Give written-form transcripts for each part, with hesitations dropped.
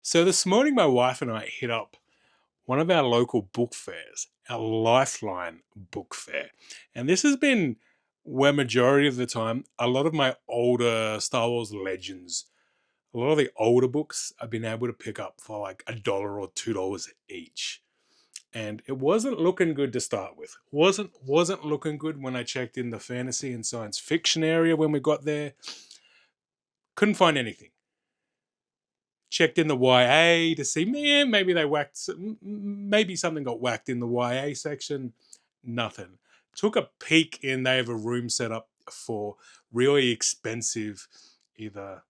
So this morning, my wife and I hit up one of our local book fairs, our Lifeline book fair. And this has been where majority of the time, a lot of my older Star Wars Legends, a lot of the older books I've been able to pick up for like $1 or $2 each. And it wasn't looking good to start with. Wasn't looking good when I checked in the fantasy and science fiction area when we got there. Couldn't find anything. Checked in the YA to see, man, maybe they whacked, maybe something got whacked in the YA section. Nothing. Took a peek in, they have a room set up for really expensive, either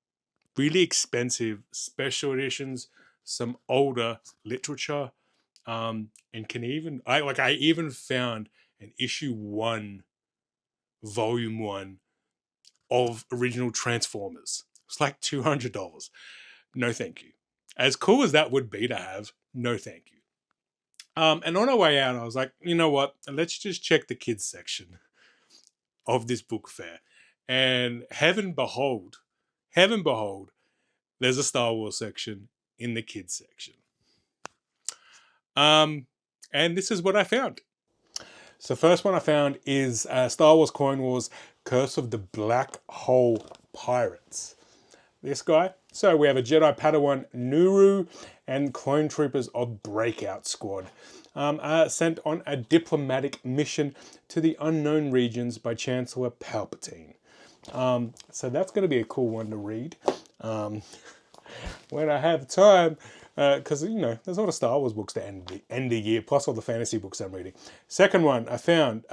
really expensive special editions, some older literature, and I even found an issue 1, volume 1 of original Transformers. It's like $200. No, thank you. As cool as that would be to have, no, thank you. And on our way out, I was like, you know what? Let's just check the kids section of this book fair. And heaven behold, there's a Star Wars section in the kids section. And this is what I found. So first one I found is Star Wars Coin Wars Curse of the Black Hole Pirates. This guy. So we have a Jedi Padawan Nuru and clone troopers of Breakout Squad sent on a diplomatic mission to the unknown regions by Chancellor Palpatine. So that's going to be a cool one to read when I have time, because you know there's a lot of Star Wars books to end the year, plus all the fantasy books I'm reading. Second one I found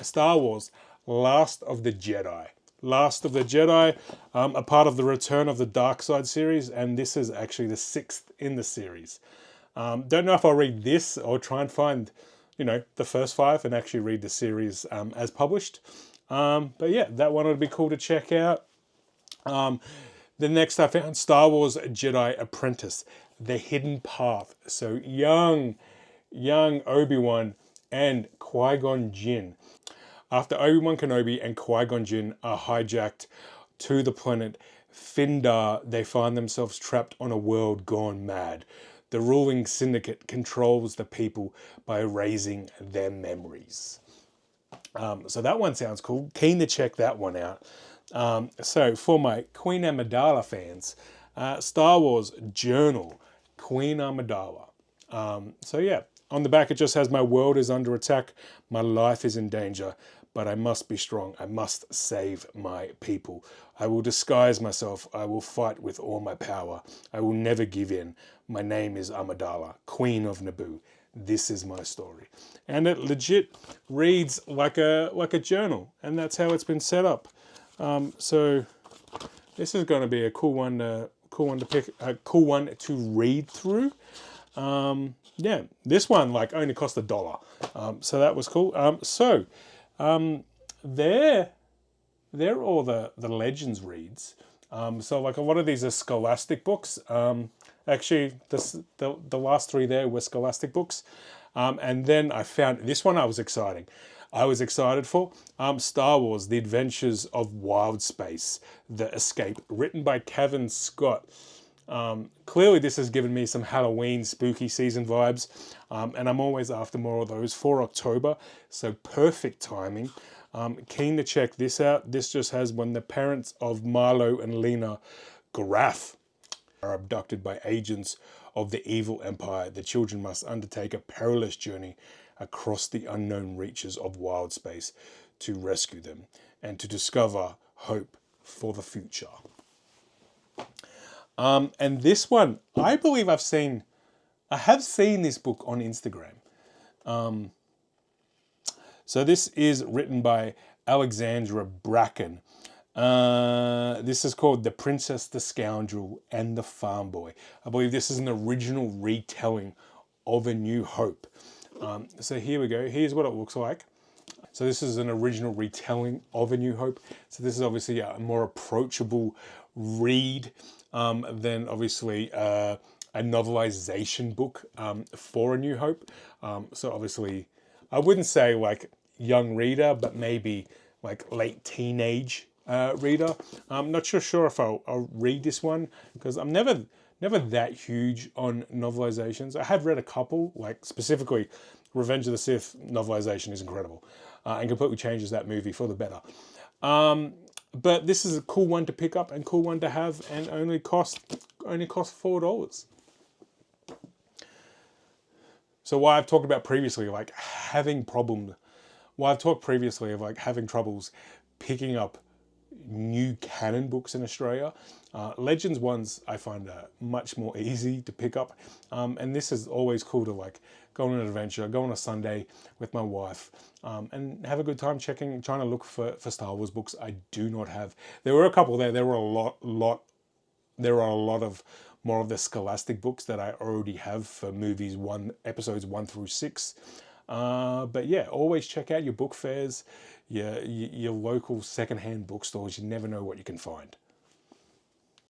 Star Wars Last of the Jedi. Last of the Jedi, a part of the Return of the Dark Side series, and this is actually the 6th in the series. Don't know if I'll read this or try and find, the first 5 and actually read the series as published. But yeah, that one would be cool to check out. The next I found Star Wars Jedi Apprentice, The Hidden Path. So young Obi-Wan and Qui-Gon Jinn. After Obi-Wan Kenobi and Qui-Gon Jinn are hijacked to the planet Findar, they find themselves trapped on a world gone mad. The ruling syndicate controls the people by erasing their memories. So that one sounds cool. Keen to check that one out. So for my Queen Amidala fans, Star Wars Journal, Queen Amidala. So yeah, on the back it just has, my world is under attack, my life is in danger, but I must be strong. I must save my people. I will disguise myself. I will fight with all my power. I will never give in. My name is Amidala, Queen of Naboo. This is my story. And it legit reads like a journal, and that's how it's been set up. So this is going to be a cool one to pick, a cool one to read through. Yeah, this one only cost $1. So that was cool. They're all the Legends reads. So a lot of these are Scholastic books. Actually, the last 3 there were Scholastic books. And then I found this one I was excited for. Star Wars, The Adventures of Wild Space, The Escape, written by Kevin Scott. Clearly this has given me some Halloween spooky season vibes, and I'm always after more of those for October, so perfect timing. Keen to check this out. This just has, when the parents of Marlo and Lena Graff are abducted by agents of the evil empire, the children must undertake a perilous journey across the unknown reaches of wild space to rescue them and to discover hope for the future. And this one, I believe I have seen this book on Instagram. So this is written by Alexandra Bracken. This is called The Princess, the Scoundrel, and the Farm Boy. I believe this is an original retelling of A New Hope. So here we go. Here's what it looks like. So this is an original retelling of A New Hope. So this is obviously a more approachable read than obviously a novelization book for A New Hope. So obviously, I wouldn't say young reader, but maybe late teenage reader. I'm not sure if I'll read this one, because I'm never never that huge on novelizations. I have read a couple, like specifically Revenge of the Sith novelization is incredible and completely changes that movie for the better. But this is a cool one to pick up and cool one to have, and only cost $4. So why I've talked about previously, like having problems. Why I've talked previously of like having troubles picking up new canon books in Australia. Legends ones I find much more easy to pick up, and this is always cool to like go on an adventure, go on a Sunday with my wife, and have a good time trying to look for Star Wars books I do not have. There were a couple there. There are a lot of more of the scholastic books that I already have for episodes 1 through 6. But yeah, always check out your book fairs, your local secondhand bookstores. You never know what you can find.